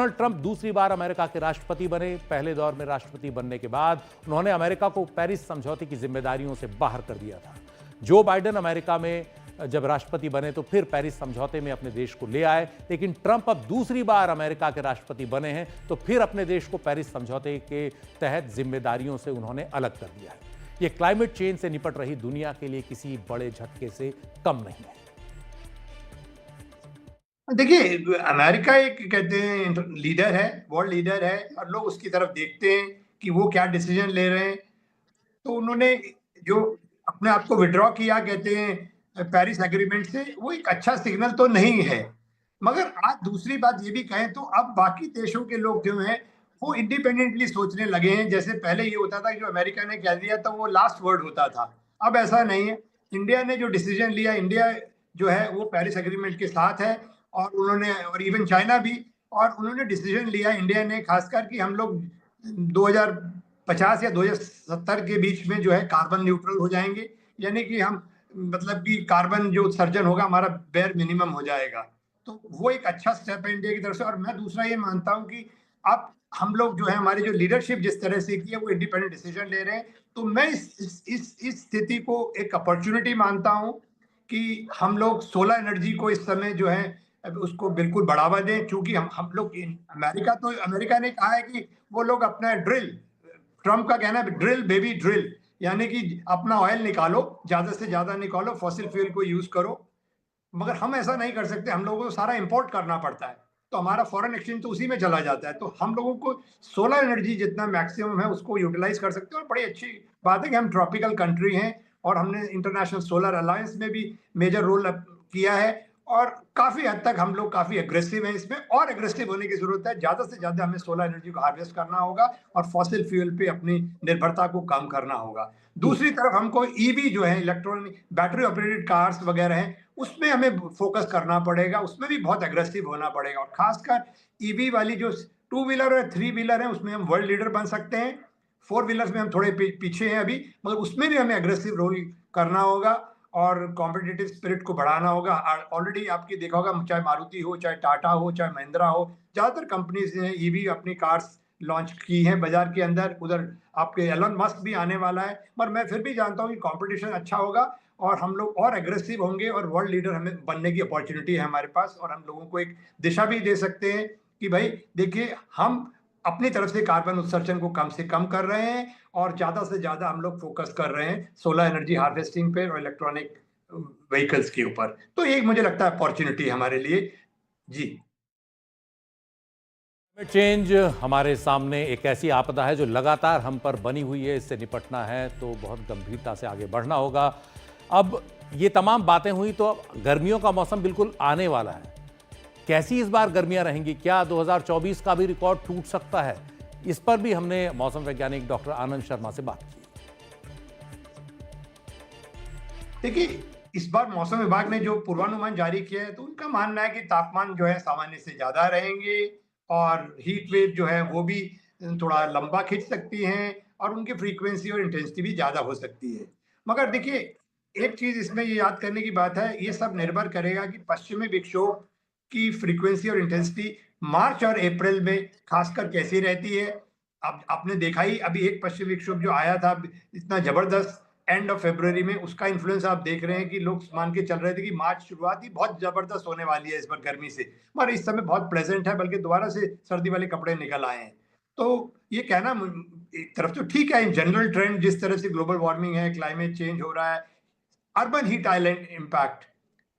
Donald Trump दूसरी बार America के राष्ट्रपति बने। पहले दौर में राष्ट्रपति बनने के बाद उन्होंने अमेरिका को पेरिस समझौते की जिम्मेदारियों से बाहर कर दिया था। जो बाइडेन अमेरिका में जब राष्ट्रपति बने तो फिर पेरिस समझौते में अपने देश को ले आए, लेकिन ट्रंप अब दूसरी बार अमेरिका के राष्ट्रपति बने हैं तो फिर अपने देश को पेरिस समझौते के तहत जिम्मेदारियों से उन्होंने अलग कर दिया है। यह क्लाइमेट चेंज से निपट रही दुनिया के लिए किसी बड़े झटके से कम नहीं है। देखिए, अमेरिका एक कहते हैं लीडर है, वर्ल्ड लीडर है और लोग उसकी तरफ देखते हैं कि वो क्या डिसीजन ले रहे हैं। तो उन्होंने जो अपने आप को विड्रॉ किया कहते हैं पेरिस एग्रीमेंट से, वो एक अच्छा सिग्नल तो नहीं है। मगर आज दूसरी बात ये भी कहें तो अब बाकी देशों के लोग जो हैं वो इंडिपेंडेंटली सोचने लगे हैं। जैसे पहले ये होता था कि जो अमेरिका ने कह दिया था वो लास्ट वर्ड होता था, अब ऐसा नहीं है। इंडिया ने जो डिसीजन लिया, इंडिया जो है वो पेरिस एग्रीमेंट के साथ है और उन्होंने, और इवन चाइना भी, और उन्होंने डिसीजन लिया इंडिया ने खासकर कि हम लोग 2050 या 2070 के बीच में जो है कार्बन न्यूट्रल हो जाएंगे, यानी कि हम मतलब कि कार्बन जो उत्सर्जन होगा हमारा बेयर मिनिमम हो जाएगा। तो वो एक अच्छा स्टेप है इंडिया की तरफ से। और मैं दूसरा ये मानता हूँ कि अब हम लोग जो है हमारी जो लीडरशिप जिस तरह से की है वो इंडिपेंडेंट डिसीजन ले रहे हैं। तो मैं इस स्थिति को एक अपॉर्चुनिटी मानता हूँ कि हम लोग सोलर एनर्जी को इस समय जो है उसको बिल्कुल बढ़ावा दें। क्योंकि हम लोग अमेरिका ने कहा है कि वो लोग अपना ट्रम्प का कहना है ड्रिल बेबी ड्रिल, यानी कि अपना ऑयल निकालो, ज्यादा से ज्यादा निकालो, फॉसिल फ्यूल को यूज करो। मगर हम ऐसा नहीं कर सकते, हम लोगों को सारा इंपोर्ट करना पड़ता है, तो हमारा फॉरेन एक्सचेंज तो उसी में चला जाता है। तो हम लोगों को सोलर एनर्जी जितना मैक्सिमम है उसको यूटिलाइज कर सकते हैं। और बड़ी अच्छी बात है कि हम ट्रॉपिकल कंट्री हैं और हमने इंटरनेशनल सोलर अलायंस में भी मेजर रोल किया है और काफी हद तक हम लोग काफी एग्रेसिव हैं इसमें, और एग्रेसिव होने की जरूरत है। ज्यादा से ज्यादा हमें सोलर एनर्जी को हार्वेस्ट करना होगा और फॉसिल फ्यूल पे अपनी निर्भरता को कम करना होगा। दूसरी तरफ हमको ईवी जो है, इलेक्ट्रॉनिक बैटरी ऑपरेटेड कार्स वगैरह हैं, उसमें हमें फोकस करना पड़ेगा, उसमें भी बहुत एग्रेसिव होना पड़ेगा। और खासकर ईवी वाली जो टू व्हीलर और थ्री व्हीलर है उसमें हम वर्ल्ड लीडर बन सकते हैं। फोर व्हीलर्स में हम थोड़े पीछे हैं अभी, मगर उसमें भी हमें एग्रेसिव रोल करना होगा और कॉम्पिटिटिव स्पिरिट को बढ़ाना होगा। ऑलरेडी आपकी देखा होगा, चाहे मारुति हो, चाहे टाटा हो, चाहे महिंद्रा हो, ज्यादातर कंपनीज ने ईवी अपनी कार्स लॉन्च की हैं बाजार के अंदर। उधर आपके एलन मस्क भी आने वाला है। पर मैं फिर भी जानता हूँ कि कंपटीशन अच्छा होगा और हम लोग और एग्रेसिव होंगे और वर्ल्ड लीडर हमें बनने की अपॉर्चुनिटी है हमारे पास। और हम लोगों को एक दिशा भी दे सकते हैं कि भाई देखिए, हम अपनी तरफ से कार्बन उत्सर्जन को कम से कम कर रहे हैं और ज्यादा से ज्यादा हम लोग फोकस कर रहे हैं सोलर एनर्जी हार्वेस्टिंग पे और इलेक्ट्रॉनिक व्हीकल्स के ऊपर। तो ये मुझे लगता है अपॉर्चुनिटी हमारे लिए। जी, क्लाइमेट चेंज हमारे सामने एक ऐसी आपदा है जो लगातार हम पर बनी हुई है। इससे निपटना है तो बहुत गंभीरता से आगे बढ़ना होगा। अब ये तमाम बातें हुई तो अब गर्मियों का मौसम बिल्कुल आने वाला है। कैसी इस बार गर्मियां रहेंगी? क्या 2024 का भी रिकॉर्ड टूट सकता है? इस पर भी हमने मौसम वैज्ञानिक डॉक्टर आनंद शर्मा से बात की। देखिए, इस बार मौसम विभाग ने जो पूर्वानुमान जारी किया है तो उनका मानना है कि तापमान जो है सामान्य से ज्यादा रहेंगे और हीट वेव जो है वो भी थोड़ा लंबा खींच सकती हैं और उनकी फ्रीक्वेंसी और इंटेंसिटी भी ज्यादा हो सकती है। मगर देखिए, एक चीज इसमें ये याद करने की बात है, ये सब निर्भर करेगा कि पश्चिमी विक्षोभ की फ्रीक्वेंसी और इंटेंसिटी मार्च और अप्रैल में खासकर कैसी रहती है। अब आपने देखा ही, अभी एक पश्चिमी विक्षोभ जो आया था इतना जबरदस्त एंड ऑफ फरवरी में, उसका इन्फ्लुएंस आप देख रहे हैं कि लोग मान के चल रहे थे कि मार्च शुरुआत ही बहुत जबरदस्त होने वाली है इस बार गर्मी से, मगर इस समय बहुत प्लेजेंट है, बल्कि दोबारा से सर्दी वाले कपड़े निकल आए हैं। तो ये कहना एक तरफ तो ठीक है, इन जनरल ट्रेंड जिस तरह से ग्लोबल वार्मिंग है, क्लाइमेट चेंज हो रहा है, अर्बन हीट आइलैंड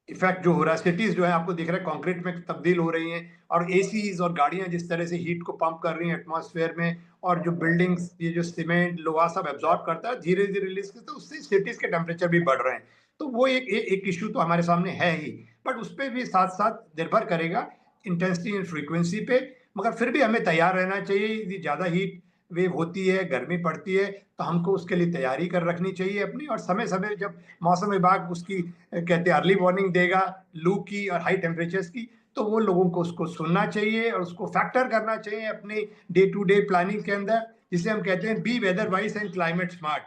इफेक्ट जो हो रहा है, सिटीज जो है आपको दिख रहा है कंक्रीट में तब्दील हो रही हैं और एसीज और गाड़ियां जिस तरह से हीट को पंप कर रही हैं एटमॉस्फेयर में, और जो बिल्डिंग्स, ये जो सीमेंट लोहा सब एब्जॉर्ब करता है धीरे धीरे रिलीज करता है, उससे सिटीज के टेम्परेचर भी बढ़ रहे हैं। तो वो एक इश्यू तो हमारे सामने है ही, बट उस पर भी साथ साथ निर्भर करेगा इंटेंसिटी एंड फ्रीक्वेंसी पे। मगर फिर भी हमें तैयार रहना चाहिए। यदि ज्यादा हीट वेव होती है, गर्मी पड़ती है, तो हमको उसके लिए तैयारी कर रखनी चाहिए अपनी। और समय समय जब मौसम विभाग उसकी कहते हैं अर्ली वार्निंग देगा लू की और हाई टेम्परेचर्स की, तो वो लोगों को उसको सुनना चाहिए और उसको फैक्टर करना चाहिए अपनी डे टू डे प्लानिंग के अंदर, जिसे हम कहते हैं be weather wise and climate smart.